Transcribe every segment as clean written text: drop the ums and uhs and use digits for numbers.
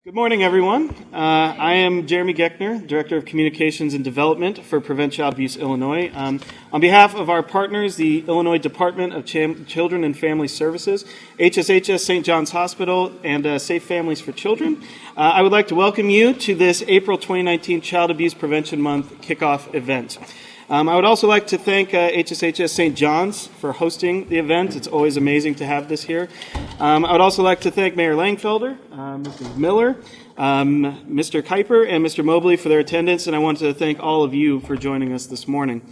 Good morning, everyone. I am Jeremy Geckner, Director of Communications and Development for Prevent Child Abuse Illinois. On behalf of our partners, the Illinois Department of Children and Family Services, HSHS St. John's Hospital, and Safe Families for Children, I would like to welcome you to this April 2019 Child Abuse Prevention Month kickoff event. I would also like to thank HSHS St. John's for hosting the event. It's always amazing to have this here. I would also like to thank Mayor Langfelder, Mr. Miller, Mr. Kuiper, and Mr. Mobley for their attendance, and I want to thank all of you for joining us this morning.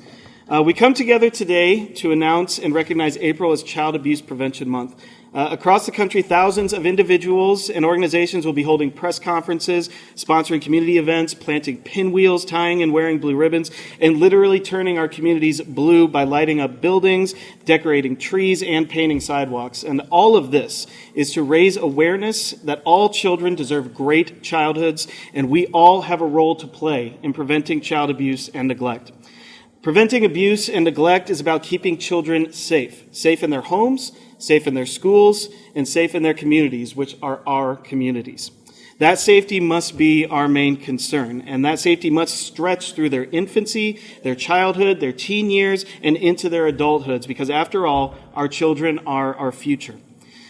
We come together today to announce and recognize April as Child Abuse Prevention Month. Across the country, thousands of individuals and organizations will be holding press conferences, sponsoring community events, planting pinwheels, tying and wearing blue ribbons, and literally turning our communities blue by lighting up buildings, decorating trees, and painting sidewalks. And all of this is to raise awareness that all children deserve great childhoods, and we all have a role to play in preventing child abuse and neglect. Preventing abuse and neglect is about keeping children safe in their homes, safe in their schools, and safe in their communities, which are our communities. That safety must be our main concern, and that safety must stretch through their infancy, their childhood, their teen years, and into their adulthoods, because after all, our children are our future.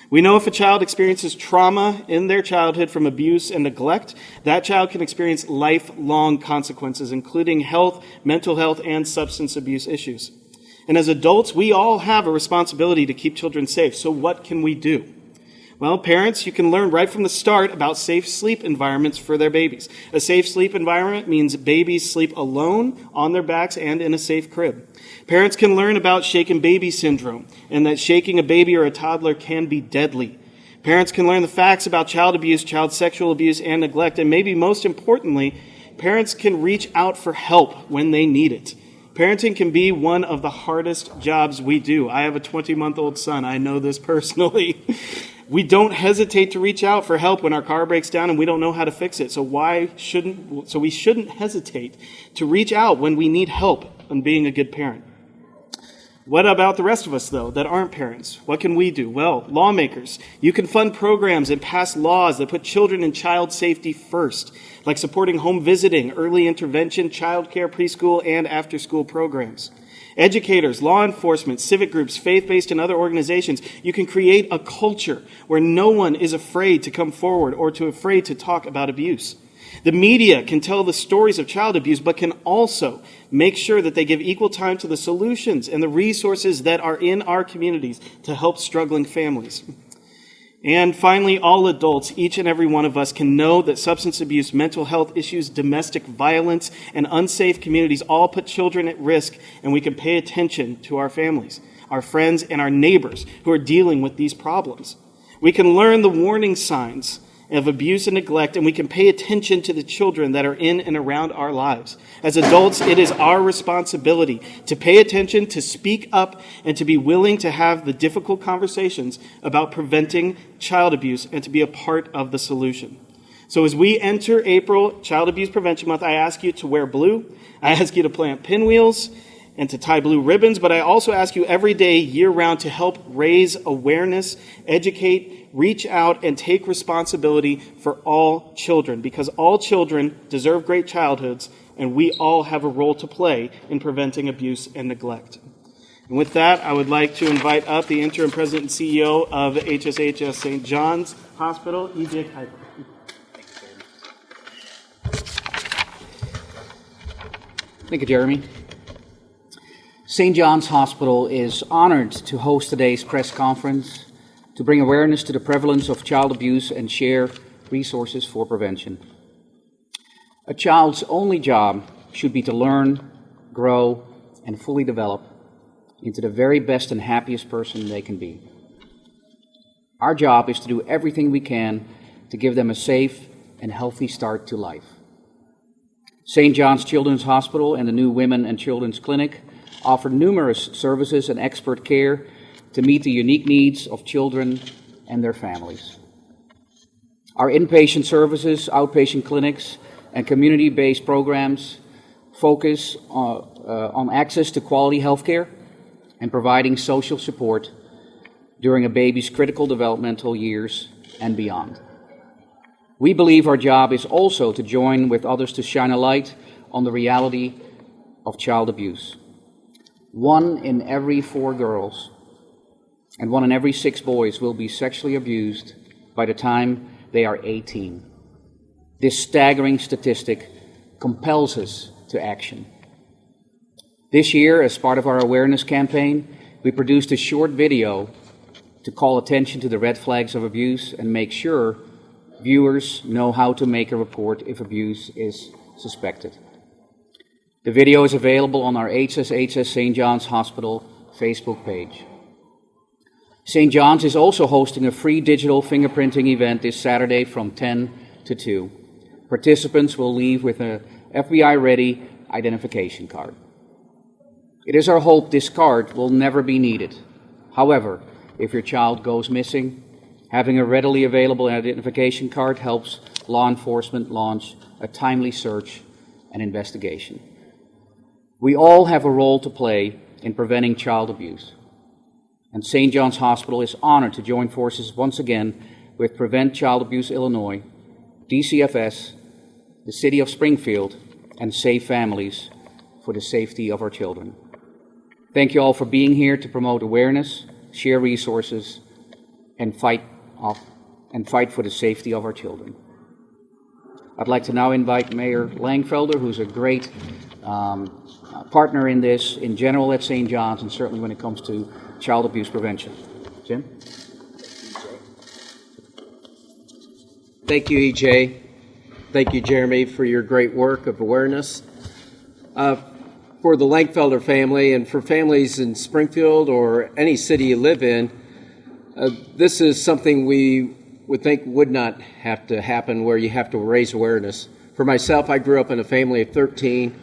We know if a child experiences trauma in their childhood from abuse and neglect, that child can experience lifelong consequences, including health, mental health, and substance abuse issues. And as adults, we all have a responsibility to keep children safe. So what can we do? Well, parents, you can learn right from the start about safe sleep environments for their babies. A safe sleep environment means babies sleep alone, on their backs, and in a safe crib. Parents can learn about shaken baby syndrome and that shaking a baby or a toddler can be deadly. Parents can learn the facts about child abuse, child sexual abuse, and neglect. And maybe most importantly, parents can reach out for help when they need it. Parenting can be one of the hardest jobs we do. I have a 20-month-old son. I know this personally. We don't hesitate to reach out for help when our car breaks down and we don't know how to fix it. So we shouldn't hesitate to reach out when we need help in being a good parent. What about the rest of us, though, that aren't parents? What can we do? Well, lawmakers, you can fund programs and pass laws that put children and child safety first, like supporting home visiting, early intervention, child care, preschool, and after-school programs. Educators, law enforcement, civic groups, faith-based, and other organizations, you can create a culture where no one is afraid to come forward or afraid to talk about abuse. The media can tell the stories of child abuse, but can also make sure that they give equal time to the solutions and the resources that are in our communities to help struggling families. And finally, all adults, each and every one of us, can know that substance abuse, mental health issues, domestic violence, and unsafe communities all put children at risk, and we can pay attention to our families, our friends, and our neighbors who are dealing with these problems. We can learn the warning signs of abuse and neglect, and we can pay attention to the children that are in and around our lives. As adults, it is our responsibility to pay attention, to speak up, and to be willing to have the difficult conversations about preventing child abuse and to be a part of the solution. So as we enter April, Child Abuse Prevention Month, I ask you to wear blue. I ask you to plant pinwheels and to tie blue ribbons, but I also ask you every day, year-round, to help raise awareness, educate, reach out, and take responsibility for all children, because all children deserve great childhoods, and we all have a role to play in preventing abuse and neglect. And with that, I would like to invite up the interim president and CEO of HSHS St. John's Hospital, E.J. Kuiper. Thank you, Jeremy. St. John's Hospital is honored to host today's press conference to bring awareness to the prevalence of child abuse and share resources for prevention. A child's only job should be to learn, grow, and fully develop into the very best and happiest person they can be. Our job is to do everything we can to give them a safe and healthy start to life. St. John's Children's Hospital and the new Women and Children's Clinic offer numerous services and expert care to meet the unique needs of children and their families. Our inpatient services, outpatient clinics, and community-based programs focus on access to quality health care and providing social support during a baby's critical developmental years and beyond. We believe our job is also to join with others to shine a light on the reality of child abuse. 1 in every 4 girls and 1 in every 6 boys will be sexually abused by the time they are 18. This staggering statistic compels us to action. This year, as part of our awareness campaign, we produced a short video to call attention to the red flags of abuse and make sure viewers know how to make a report if abuse is suspected. The video is available on our HSHS St. John's Hospital Facebook page. St. John's is also hosting a free digital fingerprinting event this Saturday from 10 to 2. Participants will leave with an FBI-ready identification card. It is our hope this card will never be needed. However, if your child goes missing, having a readily available identification card helps law enforcement launch a timely search and investigation. We all have a role to play in preventing child abuse, and St. John's Hospital is honored to join forces once again with Prevent Child Abuse Illinois, DCFS, the City of Springfield, and Save Families for the safety of our children. Thank you all for being here to promote awareness, share resources, and fight for the safety of our children. I'd like to now invite Mayor Langfelder, who's a great partner in this in general at St. John's, and certainly when it comes to child abuse prevention. Jim? Thank you, EJ. Thank you, Jeremy, for your great work of awareness. For the Langfelder family and for families in Springfield or any city you live in, this is something we would think would not have to happen, where you have to raise awareness. For myself, I grew up in a family of 13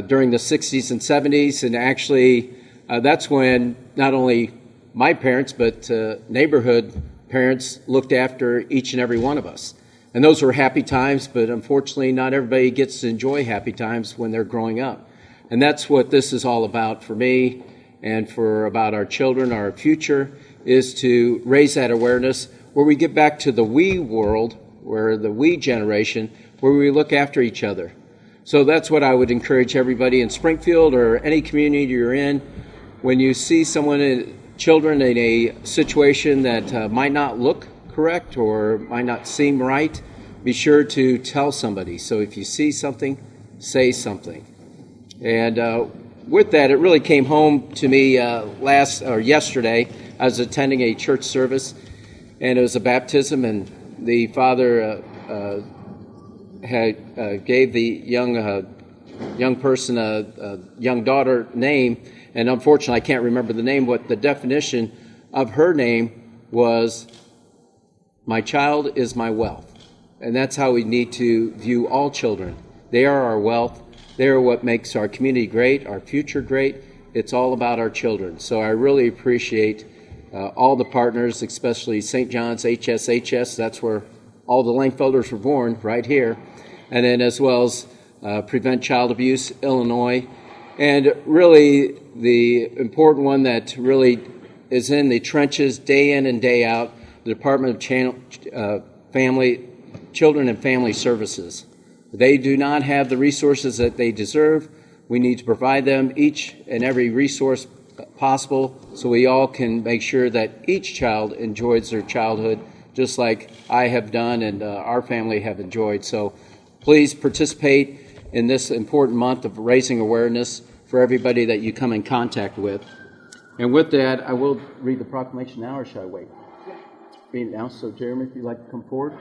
during the 60s and 70s, and actually that's when not only my parents but neighborhood parents looked after each and every one of us. And those were happy times, but unfortunately not everybody gets to enjoy happy times when they're growing up. And that's what this is all about for me and about our children, our future, is to raise that awareness where we get back to the we world, where the we generation, where we look after each other. So that's what I would encourage everybody in Springfield or any community you're in. When you see children in a situation that might not look correct or might not seem right, be sure to tell somebody. So if you see something, say something. And with that, it really came home to me yesterday. I was attending a church service, and it was a baptism, and the father gave the young person a young daughter name, and unfortunately I can't remember the name. What the definition of her name was, "My child is my wealth." And that's how we need to view all children. They are our wealth. They are what makes our community great, our future great. It's all about our children. So I really appreciate all the partners, especially St. John's, HSHS. That's where all the Langfelders were born, right here. And then as well as Prevent Child Abuse Illinois. And really the important one that really is in the trenches day in and day out, the Department of Children and Family Services. They do not have the resources that they deserve. We need to provide them each and every resource possible so we all can make sure that each child enjoys their childhood just like I have done and our family have enjoyed. So please participate in this important month of raising awareness for everybody that you come in contact with. And with that, I will read the proclamation now, or should I wait? Read it now. So Jeremy, if you'd like to come forward.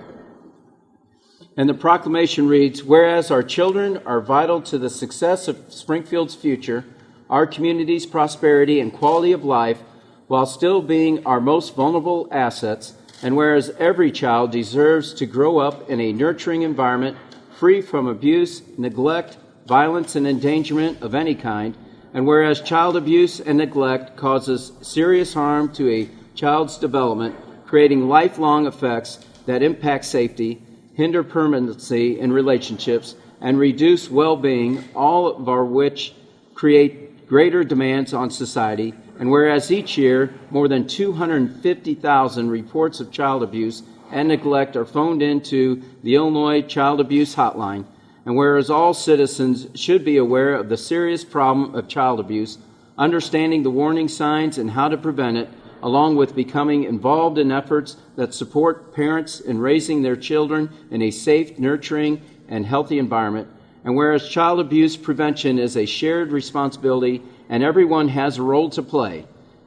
And the proclamation reads, "Whereas our children are vital to the success of Springfield's future, our community's prosperity and quality of life, while still being our most vulnerable assets, and whereas every child deserves to grow up in a nurturing environment free from abuse, neglect, violence, and endangerment of any kind, and whereas child abuse and neglect causes serious harm to a child's development, creating lifelong effects that impact safety, hinder permanency in relationships, and reduce well-being, all of our which create greater demands on society. And whereas each year more than 250,000 reports of child abuse and neglect are phoned into the Illinois Child Abuse Hotline, and whereas all citizens should be aware of the serious problem of child abuse, understanding the warning signs and how to prevent it, along with becoming involved in efforts that support parents in raising their children in a safe, nurturing, and healthy environment, and whereas child abuse prevention is a shared responsibility and everyone has a role to play,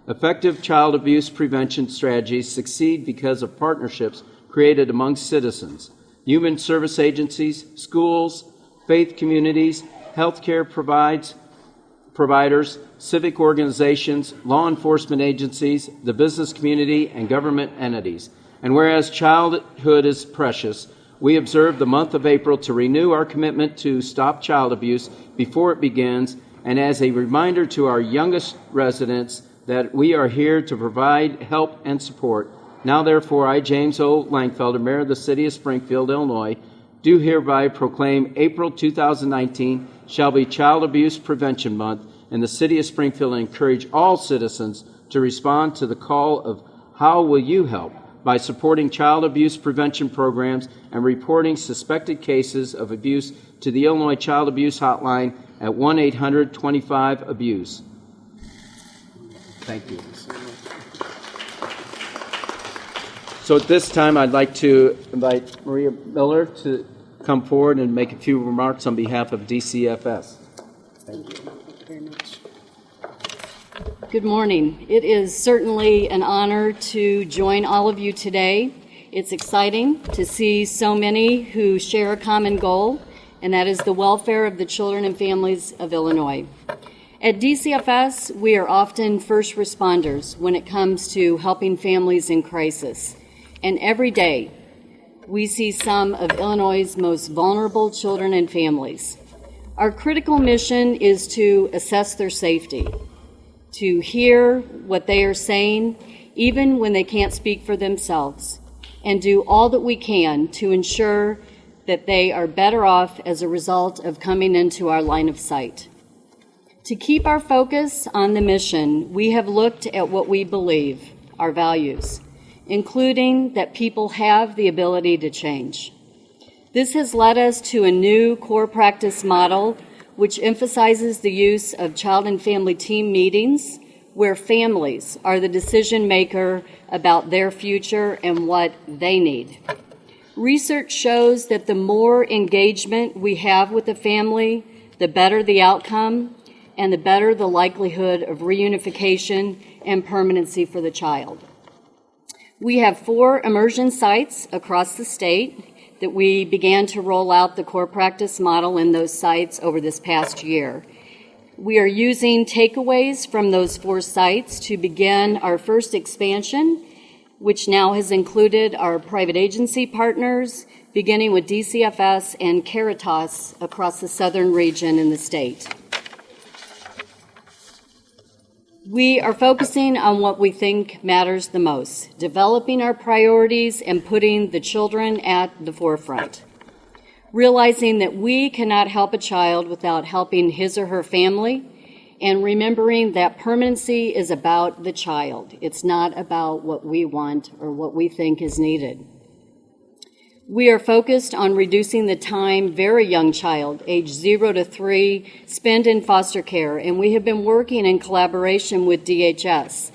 effective child abuse prevention strategies succeed because of partnerships created among citizens, human service agencies, schools, faith communities, healthcare providers, civic organizations, law enforcement agencies, the business community, and government entities. And whereas childhood is precious, we observe the month of April to renew our commitment to stop child abuse before it begins, and as a reminder to our youngest residents that we are here to provide help and support. Now, therefore, I, James O. Langfelder, Mayor of the City of Springfield, Illinois, do hereby proclaim April 2019 shall be Child Abuse Prevention Month in the City of Springfield and encourage all citizens to respond to the call of how will you help by supporting child abuse prevention programs and reporting suspected cases of abuse to the Illinois Child Abuse Hotline at 1-800-25-ABUSE. Thank you. So at this time, I'd like to invite Maria Miller to come forward and make a few remarks on behalf of DCFS. Thank you. Thank you very much. Good morning. It is certainly an honor to join all of you today. It's exciting to see so many who share a common goal, and that is the welfare of the children and families of Illinois. At DCFS, we are often first responders when it comes to helping families in crisis. And every day, we see some of Illinois' most vulnerable children and families. Our critical mission is to assess their safety, to hear what they are saying, even when they can't speak for themselves, and do all that we can to ensure that they are better off as a result of coming into our line of sight. To keep our focus on the mission, we have looked at what we believe, our values, including that people have the ability to change. This has led us to a new core practice model which emphasizes the use of child and family team meetings where families are the decision maker about their future and what they need. Research shows that the more engagement we have with the family, the better the outcome and the better the likelihood of reunification and permanency for the child. We have 4 immersion sites across the state that we began to roll out the core practice model in those sites over this past year. We are using takeaways from those 4 sites to begin our first expansion, which now has included our private agency partners, beginning with DCFS and Caritas across the southern region in the state. We are focusing on what we think matters the most, developing our priorities and putting the children at the forefront. Realizing that we cannot help a child without helping his or her family, and remembering that permanency is about the child. It's not about what we want or what we think is needed. We are focused on reducing the time very young child, age 0 to 3, spend in foster care, and we have been working in collaboration with DHS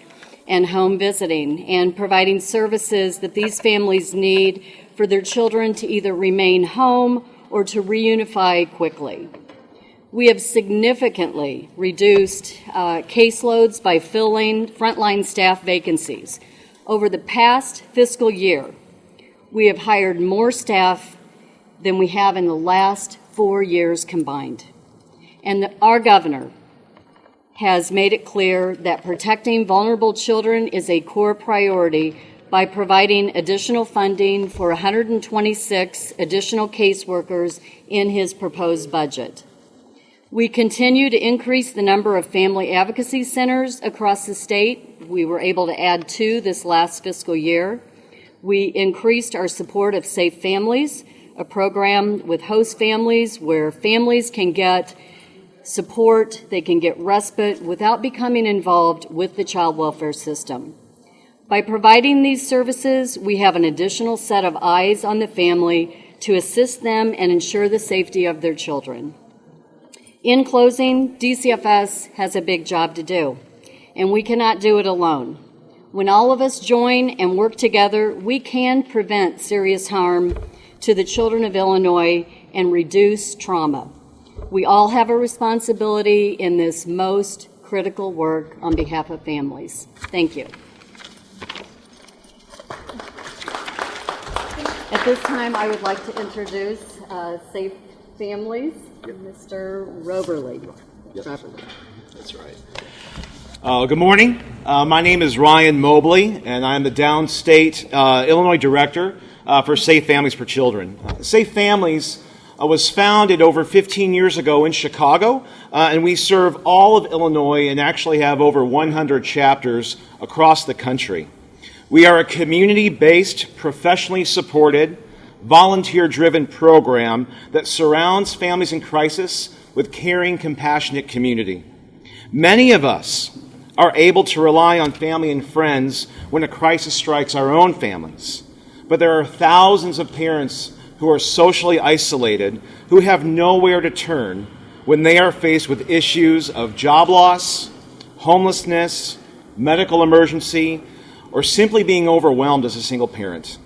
and home visiting and providing services that these families need for their children to either remain home or to reunify quickly. We have significantly reduced caseloads by filling frontline staff vacancies. Over the past fiscal year, we have hired more staff than we have in the last 4 years combined. And our governor has made it clear that protecting vulnerable children is a core priority by providing additional funding for 126 additional caseworkers in his proposed budget. We continue to increase the number of family advocacy centers across the state. We were able to add 2 this last fiscal year. We increased our support of Safe Families, a program with host families where families can get support, they can get respite without becoming involved with the child welfare system. By providing these services, we have an additional set of eyes on the family to assist them and ensure the safety of their children. In closing, DCFS has a big job to do, and we cannot do it alone. When all of us join and work together, we can prevent serious harm to the children of Illinois and reduce trauma. We all have a responsibility in this most critical work on behalf of families. Thank you. At this time, I would like to introduce Safe Families, Mr. Roberly. Roberly. That's right. Good morning. My name is Ryan Mobley, and I'm the Downstate Illinois Director for Safe Families for Children. Safe Families was founded over 15 years ago in Chicago, and we serve all of Illinois and actually have over 100 chapters across the country. We are a community-based, professionally supported, volunteer-driven program that surrounds families in crisis with caring, compassionate community. Many of us are able to rely on family and friends when a crisis strikes our own families. But there are thousands of parents who are socially isolated, who have nowhere to turn when they are faced with issues of job loss, homelessness, medical emergency, or simply being overwhelmed as a single parent.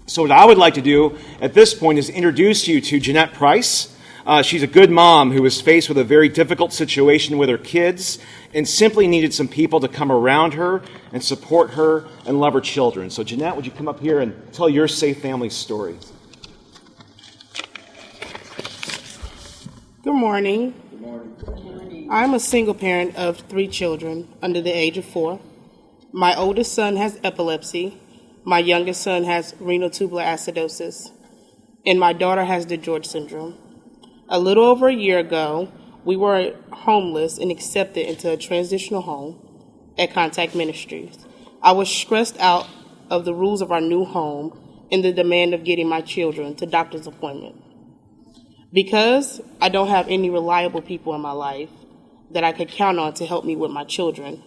So what I would like to do at this point is introduce you to Jeanette Price. She's a good mom who was faced with a very difficult situation with her kids and simply needed some people to come around her and support her and love her children. So Jeanette, would you come up here and tell your Safe Family story? Good morning. Good morning. I'm a single parent of 3 children under the age of 4. My oldest son has epilepsy. My youngest son has renal tubular acidosis. And my daughter has DeGeorge syndrome. A little over a year ago, we were homeless and accepted into a transitional home at Contact Ministries. I was stressed out of the rules of our new home and the demand of getting my children to doctor's appointment. Because I don't have any reliable people in my life that I could count on to help me with my children,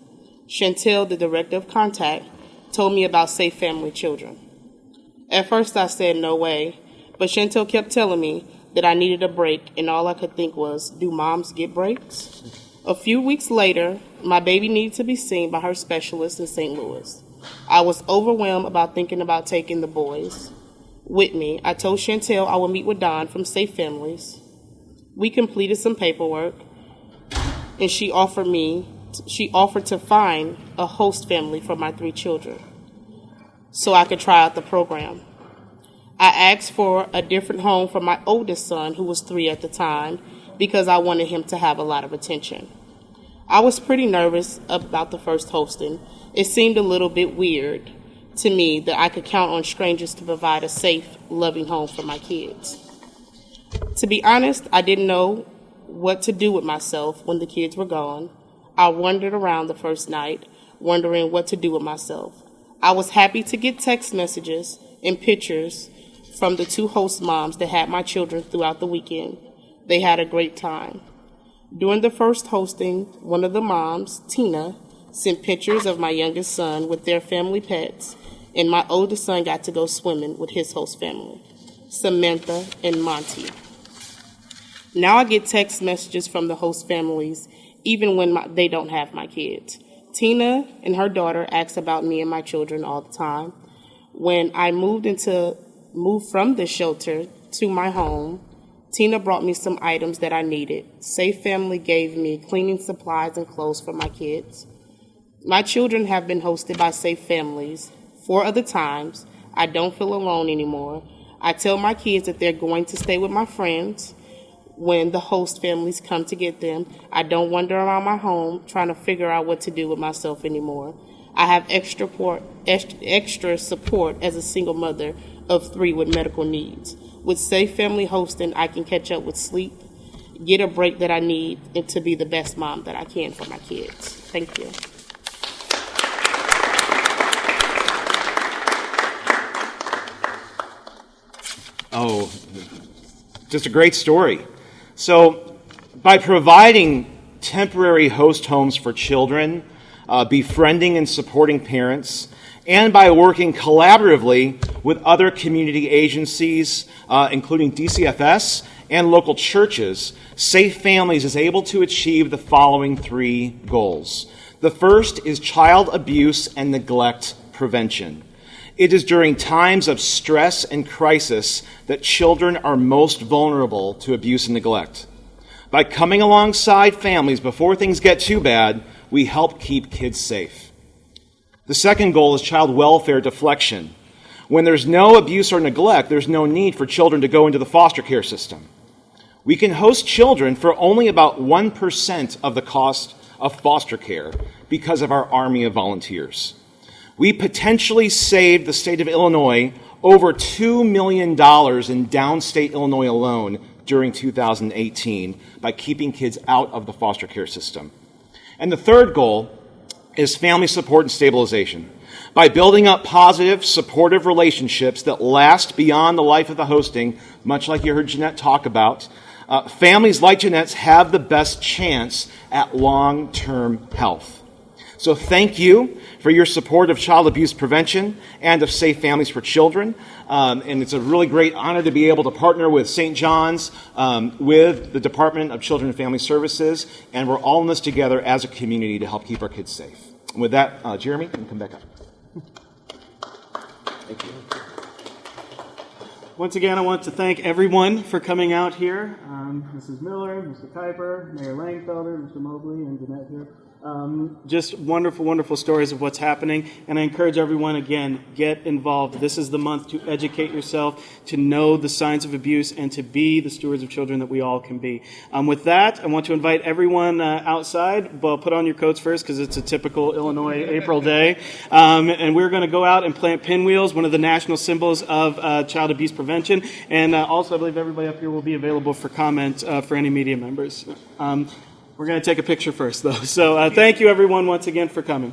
Chantel, the director of Contact, told me about Safe Family Children. At first I said no way, but Chantel kept telling me that I needed a break, and all I could think was, do moms get breaks? A few weeks later, my baby needed to be seen by her specialist in St. Louis. I was overwhelmed about thinking about taking the boys with me. I told Chantel I would meet with Dawn from Safe Families. We completed some paperwork, and she offered to find a host family for my 3 children so I could try out the program. I asked for a different home for my oldest son, who was 3 at the time, because I wanted him to have a lot of attention. I was pretty nervous about the first hosting. It seemed a little bit weird to me that I could count on strangers to provide a safe, loving home for my kids. To be honest, I didn't know what to do with myself when the kids were gone. I wandered around the first night, wondering what to do with myself. I was happy to get text messages and pictures from the 2 host moms that had my children throughout the weekend. They had a great time. During the first hosting, one of the moms, Tina, sent pictures of my youngest son with their family pets, and my oldest son got to go swimming with his host family, Samantha and Monty. Now I get text messages from the host families even when they don't have my kids. Tina and her daughter ask about me and my children all the time. When I moved from the shelter to my home, Tina brought me some items that I needed. Safe Family gave me cleaning supplies and clothes for my kids. My children have been hosted by Safe Families 4 other times. I don't feel alone anymore. I tell my kids that they're going to stay with my friends when the host families come to get them. I don't wander around my home trying to figure out what to do with myself anymore. I have extra support as a single mother of 3 with medical needs. With Safe Family hosting, I can catch up with sleep, get a break that I need, and to be the best mom that I can for my kids. Thank you. Oh, just a great story. So by providing temporary host homes for children, befriending and supporting parents, and by working collaboratively with other community agencies, including DCFS and local churches, Safe Families is able to achieve the following 3 goals. The first is child abuse and neglect prevention. It is during times of stress and crisis that children are most vulnerable to abuse and neglect. By coming alongside families before things get too bad, we help keep kids safe. The second goal is child welfare deflection. When there's no abuse or neglect, there's no need for children to go into the foster care system. We can host children for only about 1% of the cost of foster care because of our army of volunteers. We potentially saved the state of Illinois over $2 million in downstate Illinois alone during 2018 by keeping kids out of the foster care system. And the third goal is family support and stabilization. By building up positive, supportive relationships that last beyond the life of the hosting, much like you heard Jeanette talk about, families like Jeanette's have the best chance at long-term health. So thank you for your support of child abuse prevention and of Safe Families for Children. And it's a really great honor to be able to partner with St. John's, with the Department of Children and Family Services, and we're all in this together as a community to help keep our kids safe. And with that, Jeremy, you can come back up. Thank you. Once again, I want to thank everyone for coming out here. Mrs. Miller, Mr. Kuiper, Mayor Langfelder, Mr. Mobley, and Jeanette here. Just wonderful, wonderful stories of what's happening. And I encourage everyone, again, get involved. This is the month to educate yourself, to know the signs of abuse, and to be the stewards of children that we all can be. With that, I want to invite everyone outside. Well, put on your coats first because it's a typical Illinois April day. And we're going to go out and plant pinwheels, one of the national symbols of child abuse prevention. And also, I believe everybody up here will be available for comment for any media members. We're going to take a picture first, though. So thank you, everyone, once again for coming.